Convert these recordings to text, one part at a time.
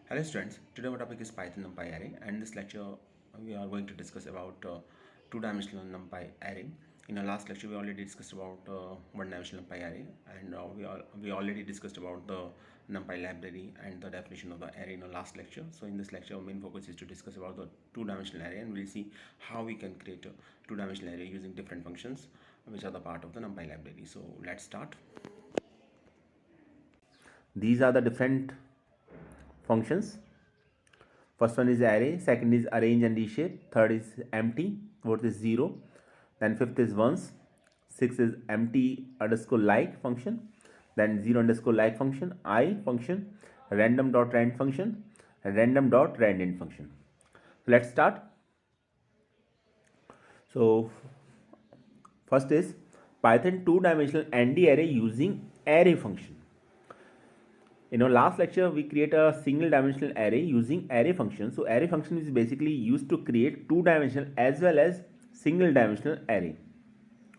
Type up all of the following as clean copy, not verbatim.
Hello students, today our topic is Python NumPy array, and in this lecture we are going to discuss about two-dimensional NumPy array. In our last lecture we already discussed about one-dimensional NumPy array, and we already discussed about the NumPy library and the definition of the array in our last lecture. So in this lecture our main focus is to discuss about the two-dimensional array, and we'll see how we can create a two-dimensional array using different functions which are the part of the NumPy library. So let's start. These are the different functions. First one is array, second is arrange and reshape, third is empty, fourth is 0, then fifth is ones, sixth is empty underscore like function, then 0 underscore like function, I function, random dot rand function, and random dot randint function. So let's start. So first is Python two-dimensional ND array using array function. In our last lecture, we create a single dimensional array using array function. So array function is basically used to create two-dimensional as well as single dimensional array.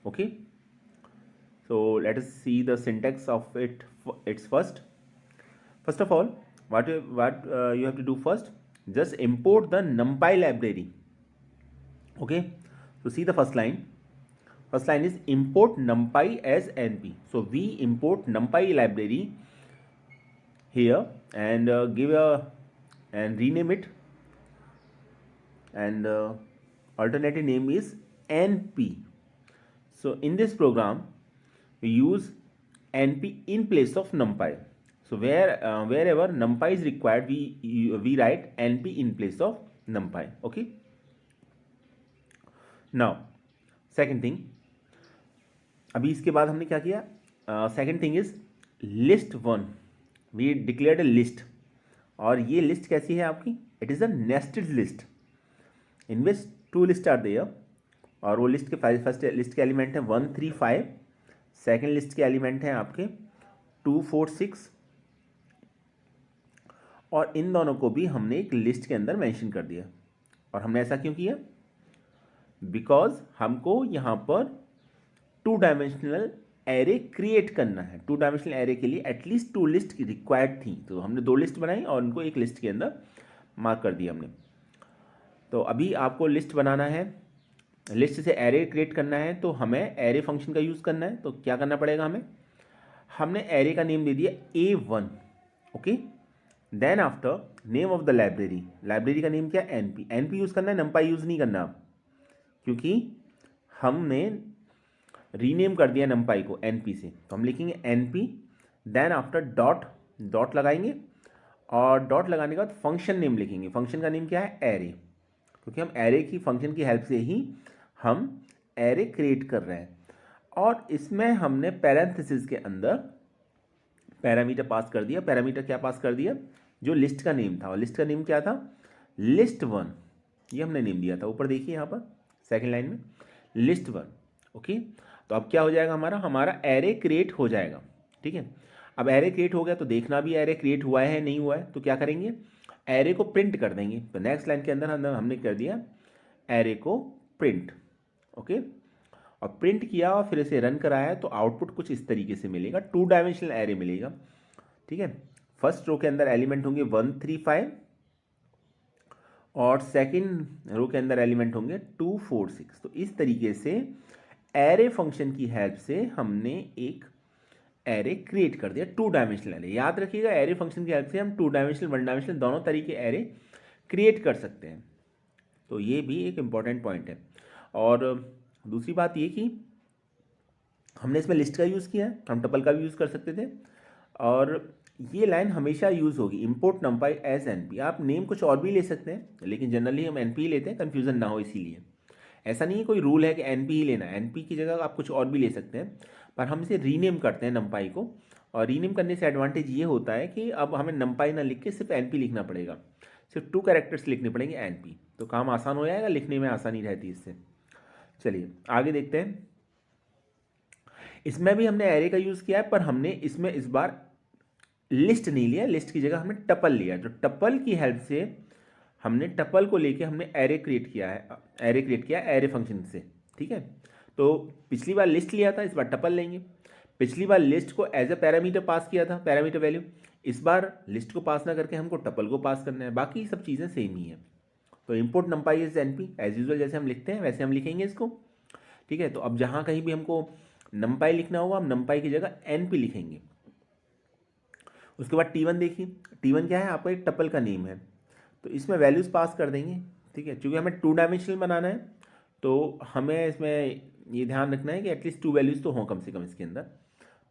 Okay. So let us see the syntax of it. It's first. First of all, what you have to do first, just import the NumPy library. Okay. So see the first line. First line is import NumPy as NP. So we import NumPy library here and give a and rename it, and alternative name is NP. So in this program we use NP in place of NumPy. So wherever NumPy is required, we write NP in place of NumPy. Okay. Now second thing, अभी इसके बाद हमने क्या किया, second thing is list one. We declared a list, और ये list कैसी है आपकी, it is a nested list in which two list are there. और वो लिस्ट के फर्स्ट लिस्ट के एलिमेंट हैं 1 3 5, सेकेंड लिस्ट के एलिमेंट हैं आपके 2 4 6, और इन दोनों को भी हमने एक लिस्ट के अंदर मेंशन कर दिया. और हमने ऐसा क्यों किया, बिकॉज हमको यहाँ पर टू डायमेंशनल एरे क्रिएट करना है. टू डायमेंशनल एरे के लिए एटलीस्ट टू लिस्ट रिक्वायर्ड थी, तो हमने दो लिस्ट बनाई और उनको एक लिस्ट के अंदर मार्क कर दिया हमने. तो अभी आपको लिस्ट बनाना है, लिस्ट से एरे क्रिएट करना है, तो हमें एरे फंक्शन का यूज़ करना है. तो क्या करना पड़ेगा हमने एरे का नेम दे दिया A1. Okay. Then after name of the library, library का नेम क्या, NP. NP यूज़ करना है, NumPy यूज़ नहीं करना आप, क्योंकि हमने रीनेम कर दिया NumPy को NP से. तो हम लिखेंगे NP, देन आफ्टर डॉट लगाएंगे, और डॉट लगाने के बाद फंक्शन नेम लिखेंगे. फंक्शन का नेम क्या है, एरे, क्योंकि हम एरे की फंक्शन की हेल्प से ही हम एरे क्रिएट कर रहे हैं. और इसमें हमने पैरेंथेसिस के अंदर पैरामीटर पास कर दिया. पैरामीटर क्या पास कर दिया, जो लिस्ट का नेम था, और लिस्ट का नेम क्या था, list1. ये हमने नेम दिया था, ऊपर देखिए यहाँ पर सेकेंड लाइन में list1. ओके. तो अब क्या हो जाएगा, हमारा एरे क्रिएट हो जाएगा. ठीक है. अब एरे क्रिएट हो गया तो देखना भी एरे क्रिएट हुआ है नहीं हुआ है. तो क्या करेंगे, एरे को प्रिंट कर देंगे. तो नेक्स्ट लाइन के अंदर हमने कर दिया एरे को प्रिंट. ओके. और प्रिंट किया और फिर इसे रन कराया, तो आउटपुट कुछ इस तरीके से मिलेगा, टू डायमेंशनल एरे मिलेगा. ठीक है. फर्स्ट रो के अंदर एलिमेंट होंगे 1 3 5, और सेकंड रो के अंदर एलिमेंट होंगे 2 4 6. तो इस तरीके से एरे फंक्शन की हेल्प से हमने एक एरे क्रिएट कर दिया, टू डायमेंशनल एरे. याद रखिएगा, एरे फंक्शन की हेल्प से हम टू डायमेंशनल वन डायमेंशनल दोनों तरीके एरे क्रिएट कर सकते हैं. तो ये भी एक इम्पॉर्टेंट पॉइंट है. और दूसरी बात ये कि हमने इसमें लिस्ट का यूज़ किया है, हम टपल का भी यूज़ कर सकते थे. और ये लाइन हमेशा यूज़ होगी, इंपोर्ट NumPy एज NP. आप नेम कुछ और भी ले सकते हैं, लेकिन जनरली हम NP ही लेते हैं, कन्फ्यूज़न ना हो इसीलिए. ऐसा नहीं है कोई रूल है कि NP ही लेना है, NP की जगह आप कुछ और भी ले सकते हैं, पर हम इसे रीनेम करते हैं NumPy को. और रीनेम करने से एडवांटेज ये होता है कि अब हमें NumPy ना लिख के सिर्फ NP लिखना पड़ेगा, सिर्फ 2 कैरेक्टर्स लिखने पड़ेंगे NP. तो काम आसान हो जाएगा, लिखने में आसानी रहती है इससे. चलिए आगे देखते हैं. इसमें भी हमने एरे का यूज़ किया है, पर हमने इसमें इस बार लिस्ट नहीं लिया, लिस्ट की जगह हमने टपल लिया. तो टपल की हेल्प से हमने टपल को लेके हमने एरे क्रिएट किया है, एरे फंक्शन से. ठीक है. तो पिछली बार लिस्ट लिया था, इस बार टपल लेंगे. पिछली बार लिस्ट को एज ए पैरामीटर पास किया था, पैरामीटर वैल्यू, इस बार लिस्ट को पास ना करके हमको टपल को पास करना है, बाकी सब चीज़ें सेम ही है। तो import NumPy is NP, as usual जैसे हम लिखते हैं वैसे हम लिखेंगे इसको, ठीक है। तो अब जहाँ कहीं भी हमको नंपाई लिखना होगा हम नंपाई की जगह एनपी लिखेंगे। उसके बाद टी1 देखिए, टी1 क्या है, आपका एक टपल का नेम है, तो इसमें वैल्यूज़ पास कर देंगे, ठीक है। चूँकि हमें 2 डायमेंशनल बनाना है तो हमें इसमें ये ध्यान रखना है कि एटलीस्ट 2 वैल्यूज़ तो हों कम से कम इसके अंदर।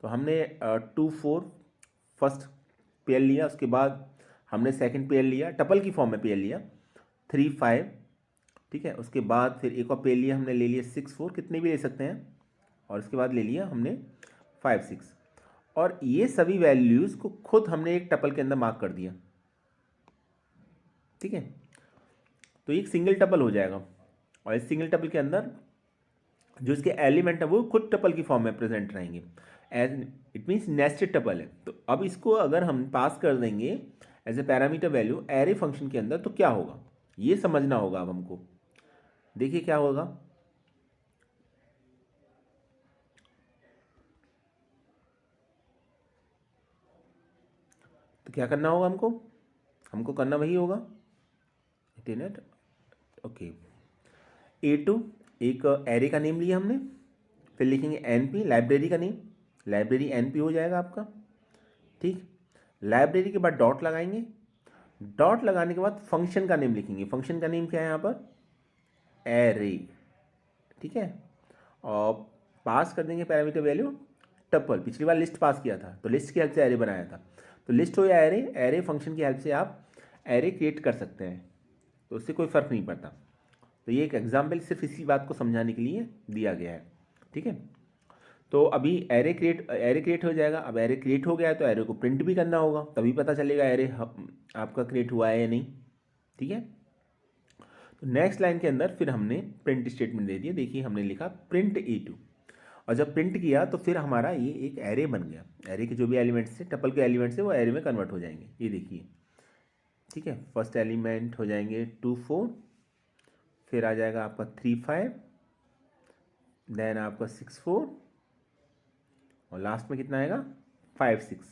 तो हमने 2 4 फर्स्ट पेयर लिया, उसके बाद हमने सेकंड पेयर लिया, टपल की फॉर्म में पेयर लिया 3 5, ठीक है। उसके बाद फिर एक और पेयर लिया, हमने ले लिया 6 4, कितने भी ले सकते हैं, और उसके बाद ले लिया हमने 5 6, और ये सभी वैल्यूज़ को खुद हमने एक टपल के अंदर मार्क कर दिया, ठीक है। तो एक सिंगल टपल हो जाएगा, और इस सिंगल टपल के अंदर जो इसके एलिमेंट है वो खुद टपल की फॉर्म में प्रेजेंट रहेंगे, as it means nested tuple है। तो अब इसको अगर हम पास कर देंगे as a parameter value array function के अंदर तो क्या होगा, ये समझना होगा अब हमको। देखिए क्या होगा, तो क्या करना होगा हमको, हमको करना वही होगा इंटरनेट, ओके। A2 एक एरे का नेम लिया हमने, फिर लिखेंगे NP लाइब्रेरी का नेम, लाइब्रेरी NP हो जाएगा आपका, ठीक। लाइब्रेरी के बाद डॉट लगाएंगे, डॉट लगाने के बाद फंक्शन का नेम लिखेंगे, फंक्शन का नेम क्या है यहाँ पर, एरे, ठीक है। और पास कर देंगे पैरामीटर वैल्यू टपल, पिछली बार लिस्ट पास किया था तो लिस्ट की हेल्प से एरे बनाया था, तो लिस्ट हो या एरे, एरे फंक्शन की हेल्प से आप एरे क्रिएट कर सकते हैं, तो उससे कोई फ़र्क नहीं पड़ता। तो ये एक एग्जाम्पल सिर्फ इसी बात को समझाने के लिए दिया गया है, ठीक है। तो अभी एरे क्रिएट हो जाएगा। अब एरे क्रिएट हो गया है तो एरे को प्रिंट भी करना होगा, तभी पता चलेगा एरे आपका क्रिएट हुआ है या नहीं, ठीक है। तो नेक्स्ट लाइन के अंदर फिर हमने प्रिंट स्टेटमेंट दे दिया, देखिए हमने लिखा प्रिंट A2, और जब प्रिंट किया तो फिर हमारा ये एक एरे बन गया, एरे के जो भी एलिमेंट्स थे टपल के एलिमेंट्स थे वो एरे में कन्वर्ट हो जाएंगे, ये देखिए, ठीक है। फर्स्ट एलिमेंट हो जाएंगे 2 4, फिर आ जाएगा आपका 3 5, देन आपका 6 4, और लास्ट में कितना आएगा 5 6,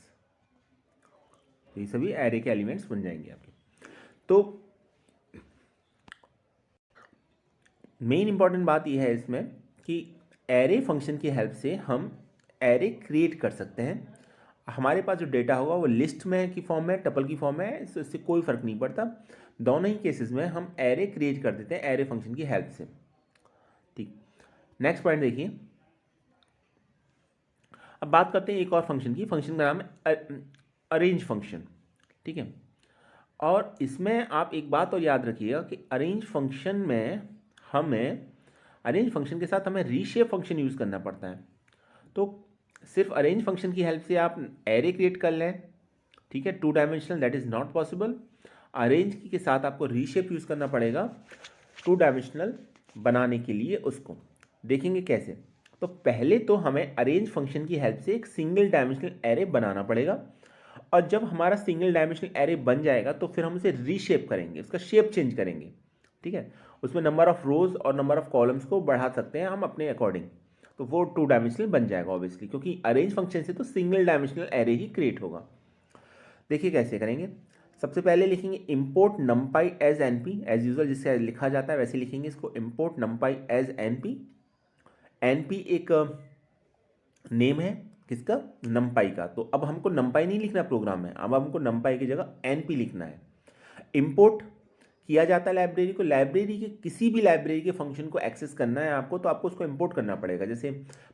तो ये सभी एरे के एलिमेंट्स बन जाएंगे आपके। तो मेन इंपॉर्टेंट बात यह है इसमें कि एरे फंक्शन की हेल्प से हम एरे क्रिएट कर सकते हैं। हमारे पास जो डेटा होगा वो लिस्ट में की फॉर्म में, टपल की फॉर्म में, इससे कोई फ़र्क नहीं पड़ता, दोनों ही केसेस में हम एरे क्रिएट कर देते हैं एरे फंक्शन की हेल्प से, ठीक। नेक्स्ट पॉइंट देखिए, अब बात करते हैं एक और फंक्शन की, फंक्शन का नाम है अरेंज फंक्शन, ठीक है। और इसमें आप एक बात और याद रखिएगा कि अरेंज फंक्शन में हमें, अरेंज फंक्शन के साथ हमें रीशेप फंक्शन यूज़ करना पड़ता है। तो सिर्फ अरेंज फंक्शन की हेल्प से आप एरे क्रिएट कर लें, ठीक है, 2 dimensional, that is not possible. Arrange के साथ आपको रीशेप यूज़ करना पड़ेगा 2 डायमेंशनल बनाने के लिए, उसको देखेंगे कैसे। तो पहले तो हमें अरेंज फंक्शन की हेल्प से एक सिंगल डायमेंशनल एरे बनाना पड़ेगा, और जब हमारा सिंगल डायमेंशनल एरे बन जाएगा तो फिर हम उसे रीशेप करेंगे, उसका शेप चेंज करेंगे, ठीक है। उसमें नंबर ऑफ रोज और नंबर ऑफ कॉलम्स को बढ़ा सकते हैं हम अपने अकॉर्डिंग, तो वो 2 डायमेंशनल बन जाएगा ऑब्वियसली, क्योंकि अरेंज फंक्शन से तो सिंगल डायमेंशनल एरे ही क्रिएट होगा। देखिए कैसे करेंगे, सबसे पहले लिखेंगे import numpy as np, as usual जिससे लिखा जाता है वैसे लिखेंगे इसको, import numpy as np। np एक नेम है किसका, numpy का, तो अब हमको numpy नहीं लिखना प्रोग्राम में, अब हमको numpy की जगह np लिखना है। import किया जाता है लाइब्रेरी को, लाइब्रेरी के किसी भी लाइब्रेरी के फंक्शन को एक्सेस करना है आपको तो आपको उसको इंपोर्ट करना पड़ेगा। जैसे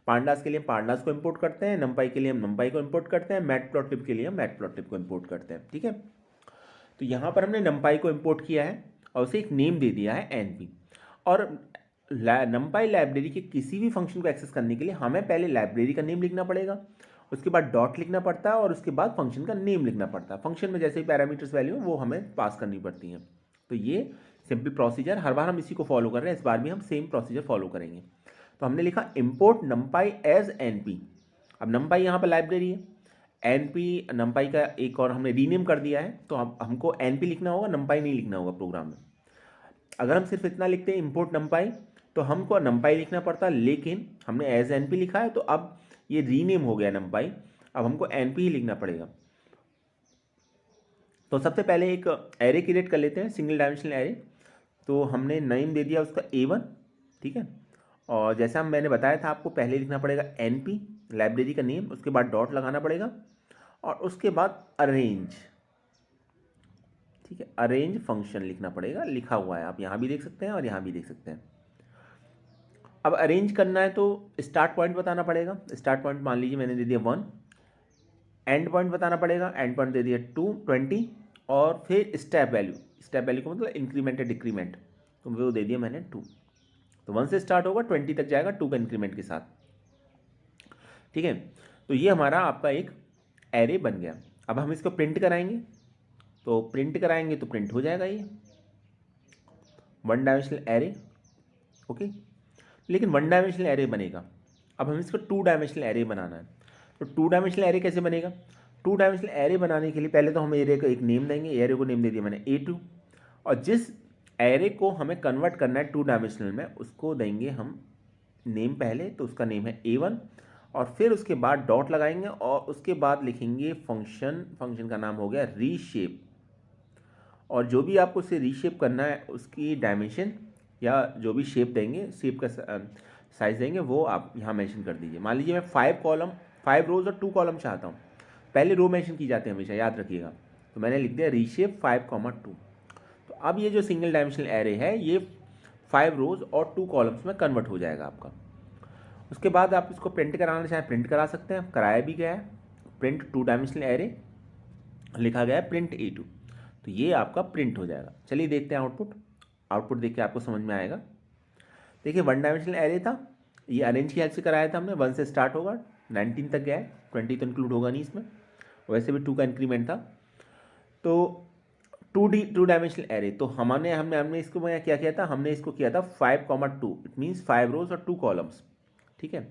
पांडास के लिए पांडास को इंपोर्ट करते हैं, numpy के लिए हम numpy को इंपोर्ट करते हैं, मैटप्लॉटलिब के लिए हम मैटप्लॉटलिब को इंपोर्ट करते हैं, ठीक है। तो यहाँ पर हमने numpy को इंपोर्ट किया है और उसे एक नेम दे दिया है np, और numpy लाइब्रेरी के किसी भी फंक्शन को एक्सेस करने के लिए हमें पहले लाइब्रेरी का नेम लिखना पड़ेगा, उसके बाद डॉट लिखना पड़ता है, और उसके बाद फंक्शन का नेम लिखना पड़ता है। फंक्शन में जैसे ही पैरामीटर्स वैल्यू वो हमें पास करनी पड़ती हैं। तो ये सिंपल प्रोसीजर, हर बार हम इसी को फॉलो कर रहे हैं, इस बार भी हम सेम प्रोसीजर फॉलो करेंगे। तो हमने लिखा import numpy as np, अब numpy यहाँ पर लाइब्रेरी है, np numpy का एक और हमने रीनेम कर दिया है, तो हमको np लिखना होगा, numpy नहीं लिखना होगा प्रोग्राम में। अगर हम सिर्फ इतना लिखते हैं import numpy तो हमको numpy लिखना पड़ता, लेकिन हमने as np लिखा है तो अब ये रीनेम हो गया numpy, अब हमको np ही लिखना पड़ेगा। तो सबसे पहले एक एरे क्रिएट कर लेते हैं, सिंगल डायमेंशनल एरे। तो हमने नेम दे दिया उसका A1, ठीक है। और जैसा मैंने बताया था आपको, पहले लिखना पड़ेगा NP लाइब्रेरी का नेम, उसके बाद डॉट लगाना पड़ेगा और उसके बाद अरेंज, ठीक है, अरेंज फंक्शन लिखना पड़ेगा। लिखा हुआ है, आप यहाँ भी देख सकते हैं और यहाँ भी देख सकते हैं। अब अरेंज करना है तो स्टार्ट पॉइंट बताना पड़ेगा। स्टार्ट पॉइंट मान लीजिए मैंने दे दिया 1, एंड पॉइंट बताना पड़ेगा, एंड पॉइंट दे दिया 20, और फिर स्टेप वैल्यू, स्टेप वैल्यू का मतलब इंक्रीमेंट या डिक्रीमेंट, तो वो दे दिया मैंने 2। तो 1 से स्टार्ट होगा, 20 तक जाएगा 2 का इंक्रीमेंट के साथ, ठीक है। तो ये हमारा आपका एक एरे बन गया। अब हम इसको प्रिंट कराएंगे, तो प्रिंट कराएंगे तो प्रिंट हो जाएगा ये 1 डायमेंशनल एरे, ओके। लेकिन 1 डायमेंशनल एरे बनेगा। अब हम इसको 2 डायमेंशनल एरे बनाना है। तो 2 डायमेंशनल एरे कैसे बनेगा? 2 डायमेंशनल एरे बनाने के लिए पहले तो हम एरे को एक नेम देंगे। एरे को नेम दे दिया मैंने A2, और जिस एरे को हमें कन्वर्ट करना है 2 डायमेंशनल में, उसको देंगे हम नेम पहले, तो उसका नेम है A1, और फिर उसके बाद डॉट लगाएंगे और उसके बाद लिखेंगे फंक्शन। फंक्शन का नाम हो गया रीशेप, और जो भी आपको उसे रीशेप करना है उसकी डायमेंशन या जो भी शेप देंगे, शेप का साइज देंगे, वो आप यहाँ मेंशन कर दीजिए। मान लीजिए मैं 5 रोज और 2 कॉलम चाहता हूँ। पहले रो मेंशन की जाती है हमेशा, याद रखिएगा। तो मैंने लिख दिया रीशेप 5,2। तो अब ये जो सिंगल डायमेंशनल एरे है ये 5 रोज और 2 कॉलम्स में कन्वर्ट हो जाएगा आपका। उसके बाद आप इसको प्रिंट कराना चाहें प्रिंट करा सकते हैं, कराया भी गया है। प्रिंट 2 डायमेंशनल एरे लिखा गया है प्रिंट A2, तो ये आपका प्रिंट हो जाएगा। चलिए देखते हैं आउटपुट देख के आपको समझ में आएगा। देखिए 1 डायमेंशनल एरे था, ये अरेंज की हेल्प से कराया था हमने। 1 से स्टार्ट होगा, 19 तक गया है, 20 तो इंक्लूड होगा नहीं इसमें, वैसे भी 2 का इंक्रीमेंट था। तो 2 डायमेंशनल एरे, तो हमने इसको क्या किया था, हमने इसको किया था 5,2, इट मीन्स 5 रोज और 2 कॉलम्स, ठीक है।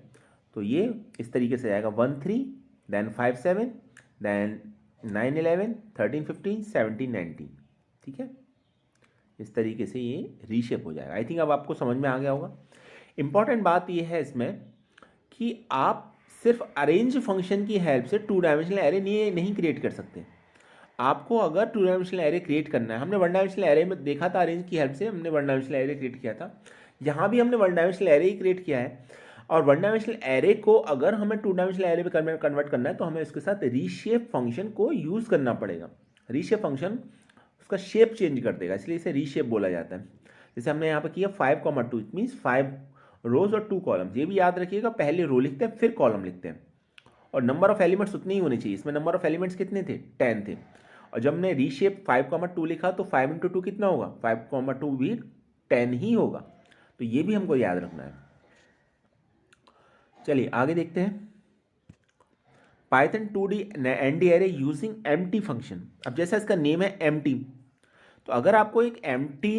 तो ये इस तरीके से आएगा 1 3, देन 5 7, देन 9 11, 13 15, 17 19, ठीक है। इस तरीके से ये रीशेप हो जाएगा। आई थिंक अब आपको समझ में आ गया होगा। इंपॉर्टेंट बात ये है इसमें कि आप सिर्फ अरेंज फंक्शन की हेल्प से 2 डायमेंशनल एरे नहीं क्रिएट कर सकते। आपको अगर 2 डायमेंशनल एरे क्रिएट करना है, हमने 1 डायमेंशनल एरे में देखा था, अरेंज की हेल्प से हमने 1 डायमेंशनल एरे क्रिएट किया था। यहाँ भी हमने 1 डायमेंशनल एरे ही क्रिएट किया है, और 1 डायमेंशनल एरे को अगर हमें 2 डायमेंशनल एरे में कन्वर्ट करना है तो हमें उसके साथ रीशेप फंक्शन को यूज़ करना पड़ेगा। रीशेप फंक्शन उसका शेप चेंज कर देगा, इसलिए इसे रीशेप बोला जाता है। जैसे हमने यहाँ पर किया 5,2, इट मीन्स 5 रोज और 2 कॉलम्स। ये भी याद रखिएगा, पहले रो लिखते हैं फिर कॉलम लिखते हैं, और नंबर ऑफ एलिमेंट्स उतनी ही होनी चाहिए। इसमें नंबर ऑफ एलिमेंट्स कितने थे? 10 थे। और जब हमने रीशेप 5,2 लिखा तो 5 × 2 कितना होगा? 5,2 भी 10 ही होगा। तो ये भी हमको याद रखना है। चलिए आगे देखते हैं। Python 2D ND array using empty function. अब जैसा इसका नेम है एम्प्टी, तो अगर आपको एक एम्प्टी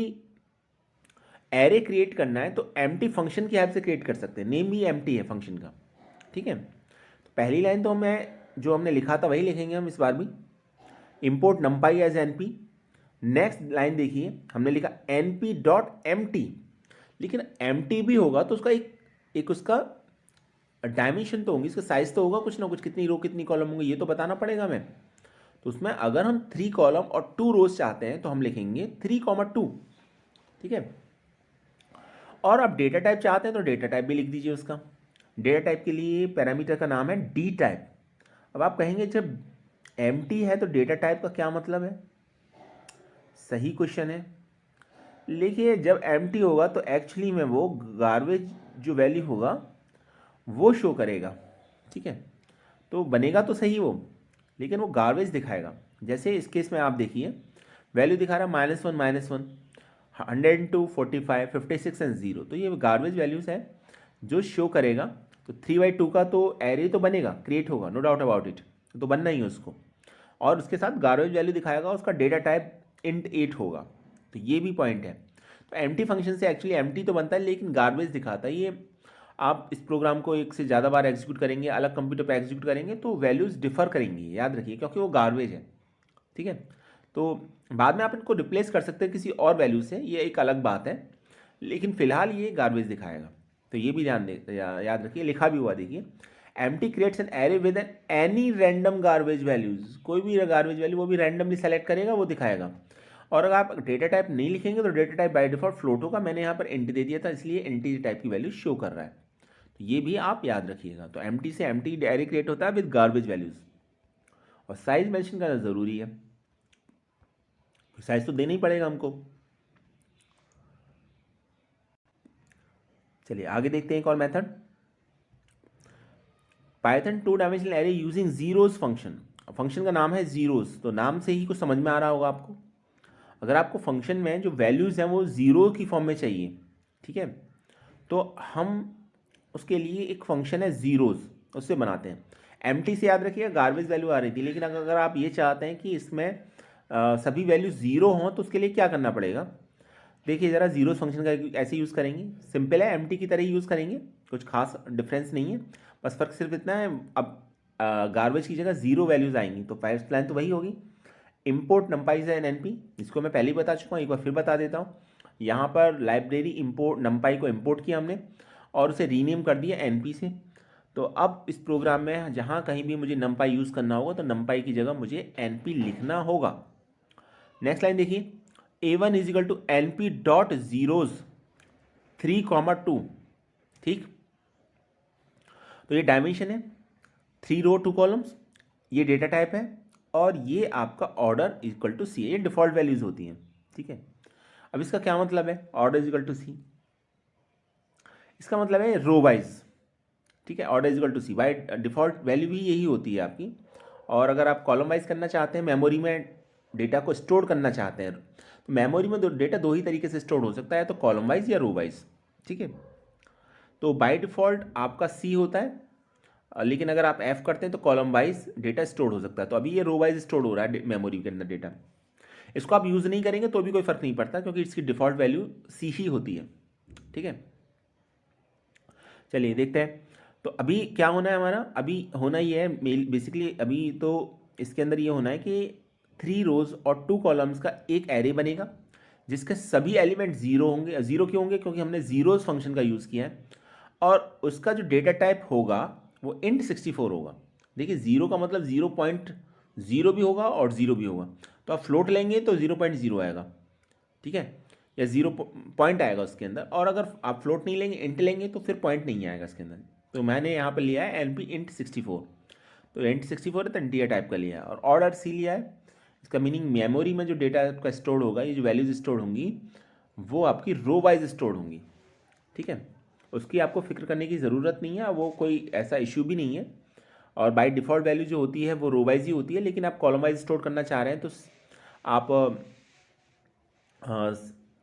एरे क्रिएट करना है तो एम्प्टी फंक्शन की हेल्प से क्रिएट कर सकते हैं। नेम भी एम्प्टी है फंक्शन का, ठीक है। तो पहली लाइन तो जो हमने लिखा था वही लिखेंगे हम इस बार भी, import numpy as np। Next line देखिए, हमने लिखा np.empty, लेकिन empty भी होगा तो उसका एक उसका डायमेंशन तो होंगी, इसका साइज तो होगा कुछ ना कुछ, कितनी रो कितनी कॉलम होंगे ये तो बताना पड़ेगा हमें। तो उसमें अगर हम 3 कॉलम और 2 रोज चाहते हैं तो हम लिखेंगे 3,2, ठीक है। और आप डेटा टाइप चाहते हैं तो डेटा टाइप भी लिख दीजिए उसका। डेटा टाइप के लिए पैरामीटर का नाम है डी टाइप। अब आप कहेंगे जब एम्प्टी है तो डेटा टाइप का क्या मतलब है? सही क्वेश्चन है। देखिए जब एम्प्टी होगा तो एक्चुअली में वो गार्बेज जो वैल्यू होगा वो शो करेगा, ठीक है। तो बनेगा तो सही वो, लेकिन वो गार्बेज दिखाएगा। जैसे इस केस में आप देखिए वैल्यू दिखा रहा है -1 -1, 102 45 56 एंड 0, तो ये गार्बेज वैल्यूज है जो शो करेगा। तो 3/2 का तो एरे तो बनेगा, क्रिएट होगा, नो डाउट अबाउट इट, तो बनना ही है उसको। और उसके साथ गार्बेज वैल्यू दिखाएगा, उसका डेटा टाइप int 8 होगा। तो ये भी पॉइंट है। तो एम्प्टी फंक्शन से एक्चुअली एम्प्टी तो बनता है लेकिन गार्बेज दिखाता है। ये आप इस प्रोग्राम को एक से ज़्यादा बार एग्जीक्यूट करेंगे, अलग कंप्यूटर पर एग्जीक्यूट करेंगे तो वैल्यूज़ डिफर करेंगी, याद रखिए, क्योंकि वो गार्बेज है, ठीक है। तो बाद में आप इनको रिप्लेस कर सकते हैं किसी और वैल्यू से, ये एक अलग बात है, लेकिन फिलहाल ये गार्बेज दिखाएगा। तो ये भी याद रखिए, लिखा भी हुआ देखिए empty creates an array with an any random garbage values, कोई भी गार्बेज वैल्यू वो भी रैंडमली सेलेक्ट करेगा, वो दिखाएगा। और अगर आप डेटा टाइप नहीं लिखेंगे तो data type by default float होगा। मैंने यहाँ पर इंट दे दिया था, इसलिए इंटीजर टाइप की वैल्यू शो कर रहा है, तो ये भी आप याद रखिएगा। तो एम्प्टी से एम्प्टी एरे क्रिएट होता है विद गार्बेज वैल्यूज। और साइज मेंशन करना ज़रूरी है, साइज तो देना ही पड़ेगा हमको। चलिए आगे देखते हैं एक और method, Python 2 dimensional array using zeros function. Function का नाम है जीरोस, तो नाम से ही कुछ समझ में आ रहा होगा आपको। अगर आपको फंक्शन में जो वैल्यूज़ हैं वो ज़ीरो की फॉर्म में चाहिए, ठीक है, तो हम उसके लिए एक फंक्शन है ज़ीरोस, उससे बनाते हैं। एम्प्टी से याद रखिएगा गार्बेज वैल्यू आ रही थी, लेकिन अगर आप ये चाहते हैं कि इसमें सभी वैल्यू ज़ीरो हों तो उसके लिए क्या करना पड़ेगा, देखिए ज़रा जीरोस फंक्शन का ऐसे यूज़ करेंगे, सिंपल है, एम्प्टी की तरह ही यूज़ करेंगे, कुछ खास डिफरेंस नहीं है, बस फ़र्क सिर्फ इतना है, अब गार्बेज की जगह ज़ीरो वैल्यूज़ आएंगी, तो फर्स्ट प्लान तो वही होगी। इम्पोर्ट नम्पाई से एनएनपी, इसको मैं पहले ही बता चुका हूँ, एक बार फिर बता देता हूँ। यहाँ पर लाइब्रेरी इम्पोर्ट नम्पाई को इम्पोर्ट किया हमने और उसे रीनेम कर दिया एनपी से। तो अब इस प्रोग्राम में जहाँ कहीं भी मुझे नम्पाई यूज़ करना होगा तो नम्पाई की जगह मुझे एनपी लिखना होगा। नेक्स्ट लाइन देखिए, a1 is equal to N P dot zeros 3,2, ठीक। तो ये डायमेंशन है, 3 रो 2 कॉलम्स, ये डेटा टाइप है, और ये आपका ऑर्डर इक्वल टू सी है, ये डिफॉल्ट वैल्यूज होती हैं, ठीक है। अब इसका क्या मतलब है, order is equal to C, इसका मतलब है रो वाइज, ठीक है, order is equal to C, by default value भी यही होती है आपकी। और अगर आप कॉलम वाइज करना चाहते हैं, मेमोरी में डेटा को स्टोर करना चाहते हैं, तो मेमोरी में डेटा दो ही तरीके से स्टोर हो सकता है, तो कॉलम वाइज या रो वाइज, ठीक है। तो बाय डिफॉल्ट आपका सी होता है, लेकिन अगर आप एफ करते हैं तो कॉलम वाइज डेटा स्टोर हो सकता है। तो अभी ये रो वाइज स्टोर हो रहा है मेमोरी के अंदर डेटा, इसको आप यूज़ नहीं करेंगे तो भी कोई फ़र्क नहीं पड़ता, क्योंकि इसकी डिफ़ॉल्ट वैल्यू सी ही होती है, ठीक है। चलिए देखते हैं, तो अभी क्या होना है हमारा, अभी होना ये है बेसिकली, अभी तो इसके अंदर ये होना है कि 3 रोज और 2 कॉलम्स का एक एरे बनेगा जिसके सभी एलिमेंट जीरो होंगे। जीरो क्यों होंगे, क्योंकि हमने जीरोज फंक्शन का यूज़ किया है, और उसका जो डेटा टाइप होगा वो इंट 64 होगा। देखिए जीरो का मतलब 0.0 भी होगा और ज़ीरो भी होगा, तो आप फ्लोट लेंगे तो 0.0 आएगा, ठीक है, या 0 पॉइंट आएगा उसके अंदर, और अगर आप फ्लोट नहीं लेंगे, इंट लेंगे, तो फिर पॉइंट नहीं आएगा इसके अंदर। तो मैंने यहाँ पर लिया है एन पी इंट 64, तो इंट 64 है तो इंटीजर टाइप का लिया है, और ऑर्डर सी लिया है। इसका मीनिंग मेमोरी में जो डेटा आपका स्टोर होगा, ये जो वैल्यूज स्टोर होंगी वो आपकी रो वाइज स्टोर होंगी, ठीक है, उसकी आपको फिक्र करने की ज़रूरत नहीं है, वो कोई ऐसा इशू भी नहीं है। और बाय डिफ़ॉल्ट वैल्यू जो होती है वो रो वाइज ही होती है, लेकिन आप कॉलम वाइज स्टोर करना चाह रहे हैं तो आप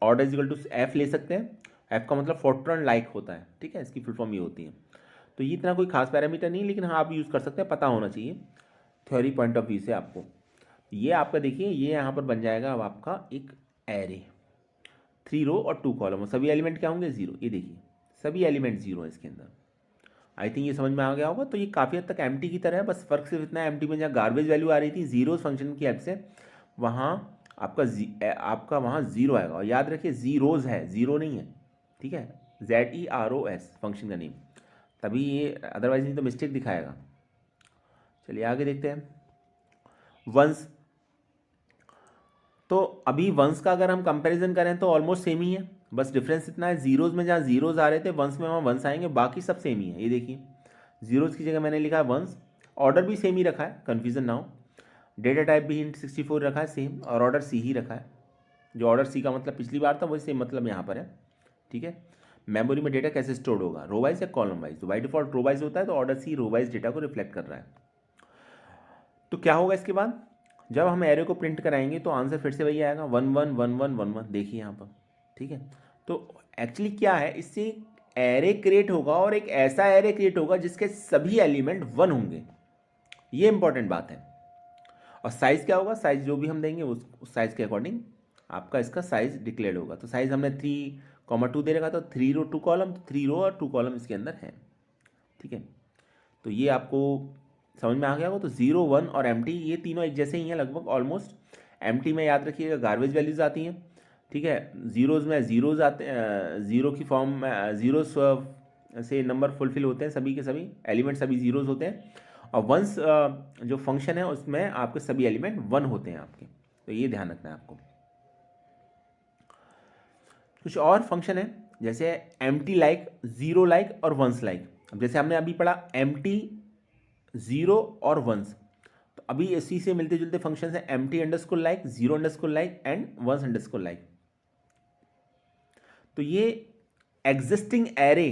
order is equal to F ले सकते हैं। एफ का मतलब फोर्ट्रन लाइक होता है, ठीक है, इसकी फुल फॉर्म ये होती है। तो ये इतना कोई खास पैरामीटर नहीं, लेकिन हाँ आप यूज़ कर सकते हैं, पता होना चाहिए थ्योरी पॉइंट ऑफ व्यू से आपको। ये आपका देखिए, ये यहाँ पर बन जाएगा अब आपका एक एरे, 3 रो और 2 कॉलम, और सभी एलिमेंट क्या होंगे, जीरो। ये देखिए सभी एलिमेंट जीरो है इसके अंदर। आई थिंक ये समझ में आ गया होगा। तो ये काफ़ी हद तक एम्प्टी की तरह है, बस फ़र्क सिर्फ इतना है, एम्प्टी में जहाँ गार्बेज वैल्यू आ रही थी जीरोस फंक्शन की हेल्प से, वहाँ आपका वहाँ जीरो आएगा। और याद रखिए जीरोज है, जीरो नहीं है, ठीक है, ZEROS फंक्शन का नेम, तभी ये, अदरवाइज नहीं तो मिस्टेक दिखाएगा। चलिए आगे देखते हैं, वंस। तो अभी वंस का अगर हम कंपैरिजन करें तो ऑलमोस्ट सेम ही है, बस डिफरेंस इतना है, जीरोज में जहाँ जीरोज आ रहे थे वंस में वहाँ वंस आएंगे, बाकी सब सेम ही है। ये देखिए जीरोज की जगह मैंने लिखा है वंस, ऑर्डर भी सेम ही रखा है, कन्फ्यूजन ना हो, डेटा टाइप भी इंट 64 रखा है सेम, और ऑर्डर सी ही रखा है। जो ऑर्डर सी का मतलब पिछली बार था वही सेम मतलब यहाँ पर है, ठीक है। मेमोरी में डेटा कैसे स्टोर होगा, रो वाइज या कॉलम वाइज, तो बाई डिफॉल्ट रो वाइज होता है, तो ऑर्डर सी रो वाइज डेटा को रिफ्लेक्ट कर रहा है। तो क्या होगा इसके बाद, जब हम एरे को प्रिंट कराएंगे तो आंसर फिर से वही आएगा 1 1 1 1 1 1, देखिए यहाँ पर, ठीक है। तो एक्चुअली क्या है, इससे एरे क्रिएट होगा, और एक ऐसा एरे क्रिएट होगा जिसके सभी एलिमेंट 1 होंगे, ये इंपॉर्टेंट बात है। और साइज़ क्या होगा, साइज़ जो भी हम देंगे उस साइज़ के अकॉर्डिंग आपका इसका साइज़ डिक्लेयर होगा। तो साइज़ हमने 3,2 दे रखा, तो 3 रो 2 कॉलम, 3 रो और 2 कॉलम इसके अंदर है, ठीक है। तो ये आपको समझ में आ गया होगा। तो 0 1 और एम्प्टी ये तीनों एक जैसे ही हैं लगभग ऑलमोस्ट। एम्प्टी में याद रखिएगा गार्बेज वैल्यूज़ आती हैं, ठीक है, जीरोज़ में जीरोज़ आते हैं, ज़ीरो की फॉर्म में जीरोस से नंबर फुलफिल होते हैं, सभी के सभी एलिमेंट सभी जीरोज होते हैं, और वंस जो फंक्शन है उसमें आपके सभी एलिमेंट 1 होते हैं आपके। तो ये ध्यान रखना है आपको। कुछ और फंक्शन है जैसे एम्प्टी लाइक, जीरो लाइक और वंस लाइक। अब जैसे हमने अभी पढ़ा एम्प्टी, जीरो और वंस, तो अभी इसी से मिलते जुलते फंक्शन है empty underscore like, zero underscore like and ones underscore like. तो ये एग्जिस्टिंग एरे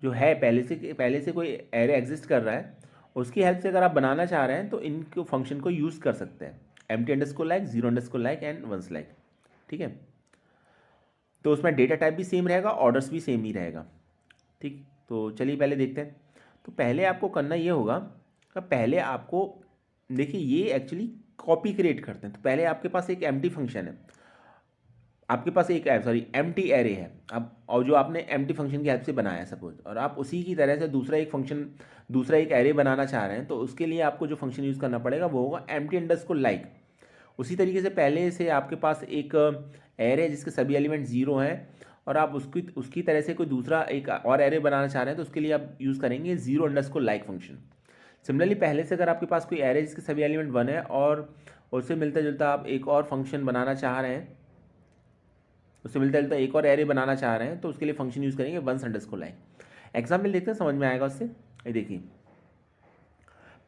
जो है, पहले से कोई एरे एग्जिस्ट कर रहा है, उसकी हेल्प से अगर आप बनाना चाह रहे हैं तो इनको फंक्शन को यूज़ कर सकते हैं, empty underscore like, zero underscore like and ones like. ठीक है, तो उसमें डेटा टाइप भी सेम रहेगा, ऑर्डर्स भी सेम ही रहेगा। ठीक, तो चलिए पहले देखते हैं। तो पहले आपको करना ये होगा कि पहले आपको देखिए ये एक्चुअली कॉपी क्रिएट करते हैं। तो पहले आपके पास एक एम्प्टी फंक्शन है, आपके पास एक एम्प्टी एरे है अब, और जो आपने एम्प्टी फंक्शन की हेल्प से बनाया है सपोज, और आप उसी की तरह से दूसरा एक एरे बनाना चाह रहे हैं, तो उसके लिए आपको जो फंक्शन यूज़ करना पड़ेगा वो होगा एम्प्टी अंडरस्कोर लाइक। उसी तरीके से पहले से आपके पास एक एरे है जिसके सभी एलिमेंट जीरो हैं, और आप उसकी तरह से कोई दूसरा एक और एरे बनाना चाह रहे हैं, तो उसके लिए आप यूज़ करेंगे zero underscore like function. Similarly पहले से अगर आपके पास कोई एरे जिसके सभी एलिमेंट 1 है और उससे मिलता जुलता आप एक और फंक्शन बनाना चाह रहे हैं, उससे मिलता जुलता एक और एरे बनाना चाह रहे हैं, तो उसके लिए फंक्शन यूज़ करेंगे वंस अंडरस्कोर लाइक। एग्जाम्पल देखते हैं, समझ में आएगा उससे। ये देखिए,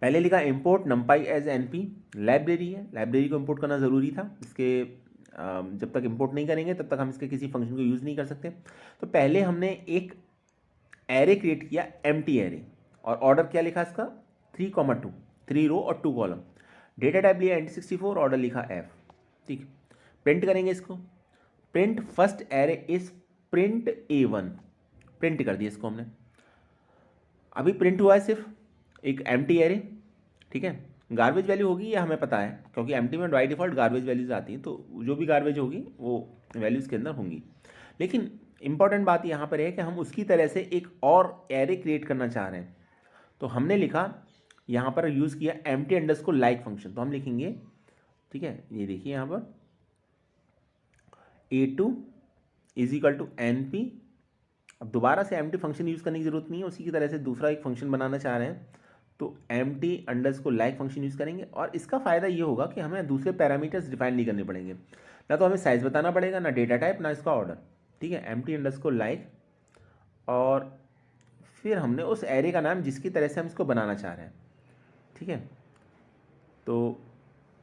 पहले लिखा import NumPy as NP, library है, लाइब्रेरी को इम्पोर्ट करना ज़रूरी था, इसके जब तक इम्पोर्ट नहीं करेंगे तब तक हम इसके किसी फंक्शन को यूज़ नहीं कर सकते। तो पहले हमने एक एरे क्रिएट किया, एम्प्टी एरे, और ऑर्डर क्या लिखा इसका 3,2, 3 रो और 2 कॉलम। डेटा टाइप लिया NT64, ऑर्डर लिखा F। ठीक, प्रिंट करेंगे इसको, print first array is print A1, print कर दिया इसको हमने। अभी प्रिंट हुआ है सिर्फ एक एम्प्टी एरे। ठीक है, गार्बेज वैल्यू होगी ये हमें पता है, क्योंकि एम्प्टी में बाय डिफ़ॉल्ट गार्बेज वैल्यूज आती हैं, तो जो भी गार्बेज होगी वो वैल्यूज़ के अंदर होंगी। लेकिन इंपॉर्टेंट बात यहाँ पर है कि हम उसकी तरह से एक और एरे क्रिएट करना चाह रहे हैं, तो हमने लिखा यहाँ पर यूज़ किया एम्प्टी अंडरस्कोर लाइक फंक्शन। तो हम लिखेंगे, ठीक है, ये देखिए यहाँ पर A2 is equal to NP। अब दोबारा से एम्प्टी फंक्शन यूज़ करने की जरूरत नहीं है, उसी की तरह से दूसरा एक फंक्शन बनाना चाह रहे हैं, तो empty underscore like function use करेंगे। और इसका फ़ायदा ये होगा कि हमें दूसरे पैरामीटर्स डिफाइन नहीं करने पड़ेंगे, ना तो हमें साइज़ बताना पड़ेगा, ना डेटा टाइप, ना इसका ऑर्डर। ठीक है, एम्प्टी अंडरस्कोर लाइक, और फिर हमने उस एरे का नाम जिसकी तरह से हम इसको बनाना चाह रहे हैं। ठीक है, तो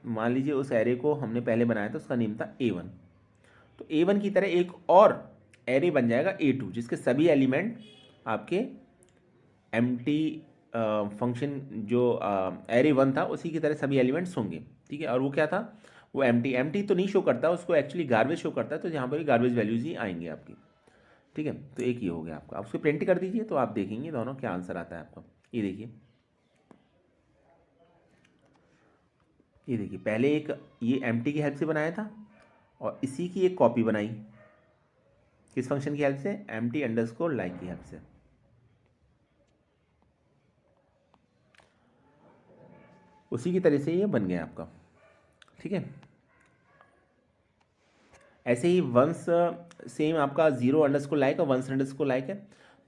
मान लीजिए उस एरे को हमने पहले बनाया था, उसका नेम था A1। तो A1 की तरह एक और एरे बन जाएगा A2, जिसके सभी एलिमेंट आपके एम्प्टी फंक्शन जो एरे 1 था उसी की तरह सभी एलिमेंट्स होंगे। ठीक है, और वो क्या था, वो एम्प्टी तो नहीं शो करता, उसको एक्चुअली गार्बेज शो करता है, तो यहाँ पर गार्बेज वैल्यूज ही आएंगी आपकी। ठीक है, तो एक ये हो गया आपका। आप उसको प्रिंट कर दीजिए तो आप देखेंगे दोनों क्या आंसर आता है आपका। ये देखिए, ये देखिए, पहले एक ये एम्प्टी की हेल्प से बनाया था, और इसी की एक कॉपी बनाई, किस फंक्शन की हेल्प से, एम्प्टी अंडरस्कोर लाइक की हेल्प से। उसी की तरह से ये बन गया आपका। ठीक है, ऐसे ही वंस सेम आपका जीरो अंडरस्कोर लाइक और वंस अंडरस्कोर लाइक है।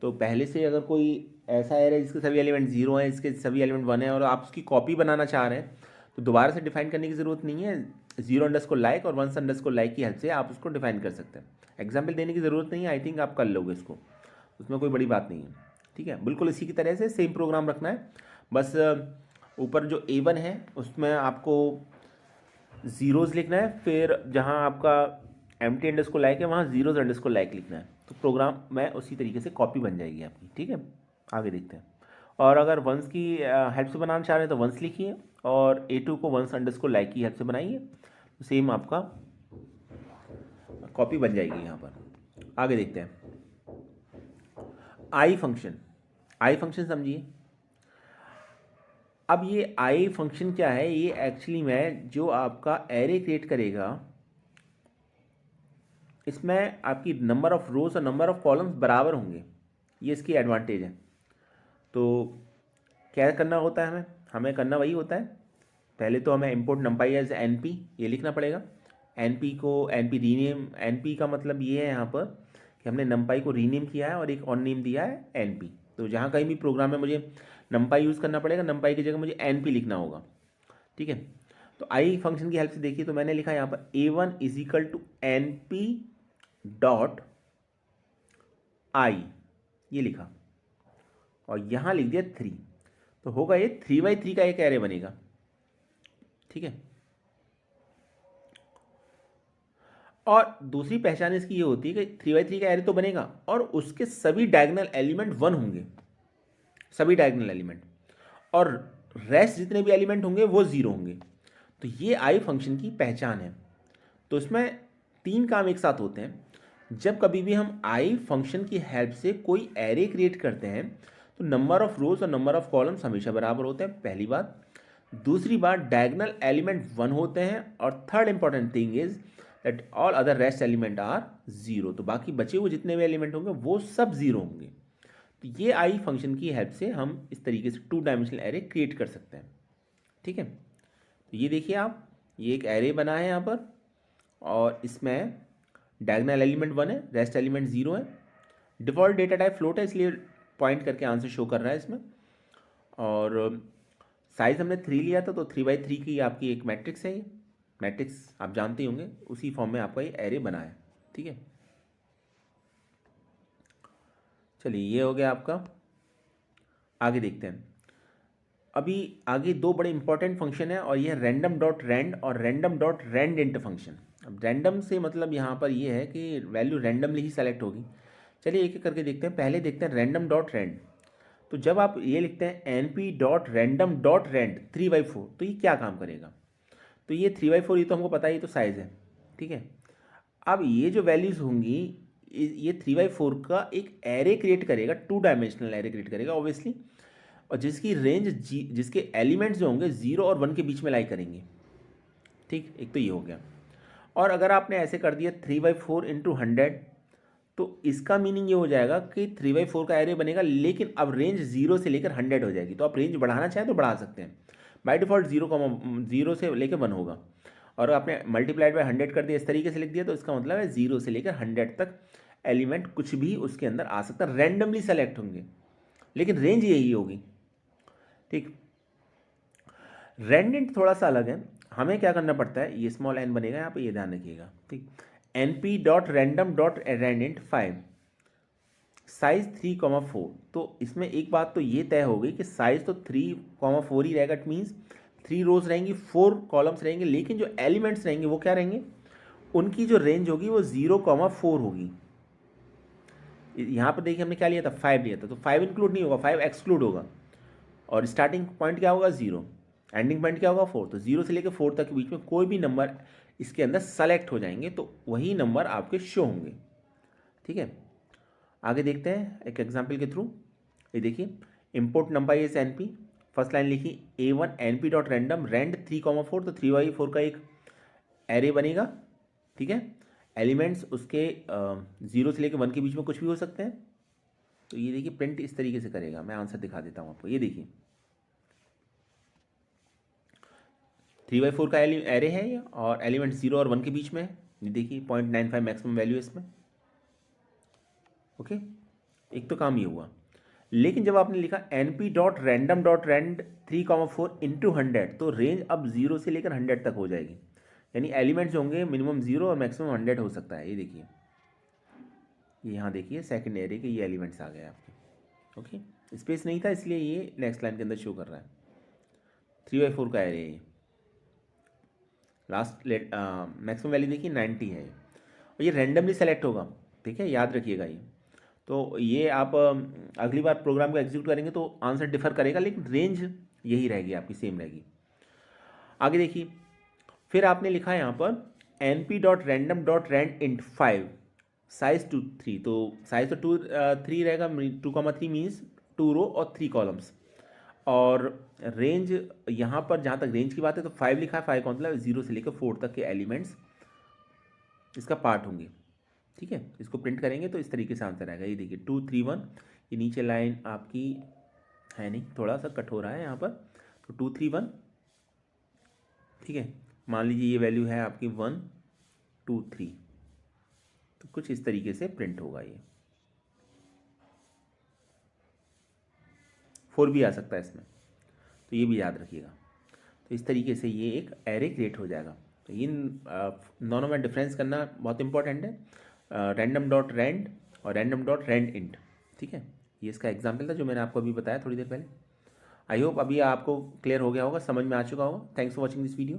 तो पहले से अगर कोई ऐसा एरे है जिसके सभी एलिमेंट जीरो हैं, इसके सभी एलिमेंट 1 है, और आप उसकी कॉपी बनाना चाह रहे हैं, तो दोबारा से डिफाइन करने की ज़रूरत नहीं है, जीरो अंडरस्कोर लाइक और वंस अंडरस्कोर लाइक की हेल्प से आप उसको डिफाइन कर सकते हैं। एग्जाम्पल देने की ज़रूरत नहीं है, आई थिंक आप कर लोगे इसको, उसमें कोई बड़ी बात नहीं है। ठीक है, बिल्कुल इसी की तरह से सेम प्रोग्राम रखना है, बस ऊपर जो A1 है उसमें आपको ज़ीरोज़ लिखना है, फिर जहाँ आपका एम्प्टी अंडरस्कोर लाइक है वहाँ ज़ीरोज़ अंडरस्कोर लाइक लिखना है, तो प्रोग्राम में उसी तरीके से कॉपी बन जाएगी आपकी। ठीक है, आगे देखते हैं। और अगर वंस की हेल्प से बनाना चाह रहे हैं तो वंस लिखिए, और A2 को वंस अंडरस्कोर लाइक की हेल्प से बनाइए, तो सेम आपका कॉपी बन जाएगी यहाँ पर। आगे देखते हैं, आई फंक्शन समझिए। अब ये आई फंक्शन क्या है, ये एक्चुअली में जो आपका एरे क्रिएट करेगा, इसमें आपकी नंबर ऑफ़ रोज और नंबर ऑफ़ कॉलम्स बराबर होंगे, ये इसकी एडवांटेज है। तो क्या करना होता है, हमें करना वही होता है, पहले तो हमें इंपोर्ट नंपाई एज NP ये लिखना पड़ेगा। NP को NP रीनेम, NP का मतलब ये है यहाँ पर कि हमने numpy को रीनेम किया है और एक और नेम दिया है np। तो जहाँ कहीं भी प्रोग्राम में मुझे numpy यूज़ करना पड़ेगा, numpy की जगह मुझे np लिखना होगा। ठीक है, तो आई फंक्शन की हेल्प से देखिए, तो मैंने लिखा यहाँ पर a1 is equal to np dot eye, ये लिखा, और यहाँ लिख दिया 3। तो होगा ये 3x3 का एक एरे बनेगा। ठीक है, और दूसरी पहचान इसकी ये होती है कि 3x3 का एरे तो बनेगा और उसके सभी डायगोनल एलिमेंट 1 होंगे, सभी डायगोनल एलिमेंट, और रेस्ट जितने भी एलिमेंट होंगे वो 0 होंगे। तो ये आई फंक्शन की पहचान है। तो इसमें 3 काम एक साथ होते हैं। जब कभी भी हम आई फंक्शन की हेल्प से कोई एरे क्रिएट करते हैं तो नंबर ऑफ रोज और नंबर ऑफ कॉलम्स हमेशा बराबर होते हैं, पहली बात। दूसरी बात, डायगोनल एलिमेंट 1 होते हैं, और third important thing is that all other rest element are 0। तो बाकी बचे हुए जितने भी एलिमेंट होंगे वो सब 0 होंगे। तो ये आई फंक्शन की हेल्प से हम इस तरीके से 2 डायमेंशनल एरे क्रिएट कर सकते हैं। ठीक है, तो ये देखिए आप, ये एक एरे बना है यहाँ पर, और इसमें डायगोनल एलिमेंट 1 है, रेस्ट एलिमेंट 0 है। डिफ़ॉल्ट डेटा टाइप फ्लोट है, इसलिए पॉइंट करके आंसर शो कर रहा है इसमें। और साइज़ हमने 3 लिया था, तो 3x3 की आपकी एक मैट्रिक्स है। ये मैट्रिक्स आप जानते ही होंगे, उसी फॉर्म में आपका ये एरे बना है। ठीक है, चलिए ये हो गया आपका। आगे देखते हैं। अभी आगे 2 बड़े इंपॉर्टेंट फंक्शन है, और ये रैंडम डॉट रैंड और random dot rand int function. अब रैंडम से मतलब यहाँ पर ये है कि वैल्यू रैंडमली ही सेलेक्ट होगी। चलिए एक एक करके देखते हैं। पहले देखते हैं रैंडम डॉट रैंड। तो जब आप ये लिखते हैं np dot random dot rand 3x4, तो ये क्या काम करेगा? तो ये 3x4, ये तो हमको पता है, ये तो साइज़ है। ठीक है, अब ये जो वैल्यूज़ होंगी, ये 3x4 का एक एरे क्रिएट करेगा, 2 डायमेंशनल एरे क्रिएट करेगा ऑब्वियसली, और जिसकी रेंज जिसके एलिमेंट्स जो होंगे 0 और 1 के बीच में लाई करेंगे। ठीक, एक तो ये हो गया। और अगर आपने ऐसे कर दिया 3x4 इंटू 100, तो इसका मीनिंग ये हो जाएगा कि 3x4 का एरे बनेगा, लेकिन अब रेंज 0 से लेकर 100 हो जाएगी। तो आप रेंज बढ़ाना चाहें तो बढ़ा सकते हैं। बाय डिफ़ॉल्ट 0 से लेकर 1 होगा, और आपने मल्टीप्लाइड बाय 100 कर दिया, इस तरीके से लिख दिया, तो इसका मतलब है 0 से लेकर 100 तक एलिमेंट कुछ भी उसके अंदर आ सकता है, रैंडमली सेलेक्ट होंगे, लेकिन रेंज यही होगी। ठीक, रेंडेंट थोड़ा सा अलग है। हमें क्या करना पड़ता है, ये स्मॉल n बनेगा यहाँ पे, ये ध्यान रखिएगा। ठीक, np dot random dot randint 5, size 3,4। तो इसमें एक बात तो ये तय हो गई कि साइज तो 3,4 ही रहेगा। इट मीन्स 3 रोज रहेंगी, 4 कॉलम्स रहेंगे, लेकिन जो एलिमेंट्स रहेंगे वो क्या रहेंगे, उनकी जो रेंज होगी वो 0,4 होगी। यहाँ पर देखिए हमने क्या लिया था, 5 लिया था, तो 5 इंक्लूड नहीं होगा, 5 एक्सक्लूड होगा, और स्टार्टिंग पॉइंट क्या होगा 0, एंडिंग पॉइंट क्या होगा 4। तो 0 से लेकर 4 तक के बीच में कोई भी नंबर इसके अंदर सेलेक्ट हो जाएंगे, तो वही नंबर आपके शो होंगे। ठीक है, आगे देखते हैं एक एग्जांपल के थ्रू। ये देखिए, import number is np, first line लिखी a1 np dot random Rand 3,4, तो 3x4 का एक एरे बनेगा। ठीक है, एलिमेंट्स उसके 0 से लेकर 1 के बीच में कुछ भी हो सकते हैं। तो ये देखिए प्रिंट इस तरीके से करेगा, मैं आंसर दिखा देता हूँ आपको। ये देखिए 3x4 का एरे है ये, और एलिमेंट 0 और 1 के बीच में है। ये देखिए 0.95 मैक्सिमम वैल्यू है इसमें। ओके, एक तो काम ये हुआ। लेकिन जब आपने लिखा np dot random dot rand 3,4 into 100, तो रेंज अब 0 से लेकर 100 तक हो जाएगी, यानी एलिमेंट्स होंगे मिनिमम 0 और मैक्सिमम 100 हो सकता है। ये देखिए, ये यहाँ देखिए सेकंड एरे के ये एलिमेंट्स आ गए आपके। ओके, स्पेस नहीं था इसलिए ये नेक्स्ट लाइन के अंदर शो कर रहा है। 3x4 का एरे, लास्ट मैक्सिमम वैल्यू देखिए 90 है, और ये रैंडमली सेलेक्ट होगा। ठीक है, याद रखिएगा ये। तो ये आप अगली बार प्रोग्राम को एग्जीक्यूट करेंगे तो आंसर डिफर करेगा, लेकिन रेंज यही रहेगी आपकी, सेम रहेगी। आगे देखिए, फिर आपने लिखा है यहाँ पर np dot random dot rand int 5, size 3। तो साइज तो 3 रहेगा, 2,3 मीन्स 2 रो और 3 कॉलम्स, और रेंज यहाँ पर जहाँ तक रेंज की बात है तो 5 लिखा है। 5 का मतलब 0 से लेकर 4 तक के एलिमेंट्स इसका पार्ट होंगे। ठीक है, इसको प्रिंट करेंगे तो इस तरीके से आंसर आएगा। ये देखिए 2, 3, 1, ये नीचे लाइन आपकी है नहीं, थोड़ा सा कट हो रहा है यहाँ पर, तो 2, 3, 1। ठीक है, मान लीजिए ये वैल्यू है आपकी 1, 2, 3। तो कुछ इस तरीके से प्रिंट होगा ये। 4 भी आ सकता है इसमें, तो ये भी याद रखिएगा। तो इस तरीके से ये एक एरे क्रिएट हो जाएगा। तो इन दोनों में डिफरेंस करना बहुत इंपॉर्टेंट है, रैंडम डॉट रैंड और रैंडम डॉट रैंड इंट। ठीक है, ये इसका एग्जाम्पल था जो मैंने आपको अभी बताया थोड़ी देर पहले। आई होप अभी आपको क्लियर हो गया होगा, समझ में आ चुका होगा। Thanks for watching this video.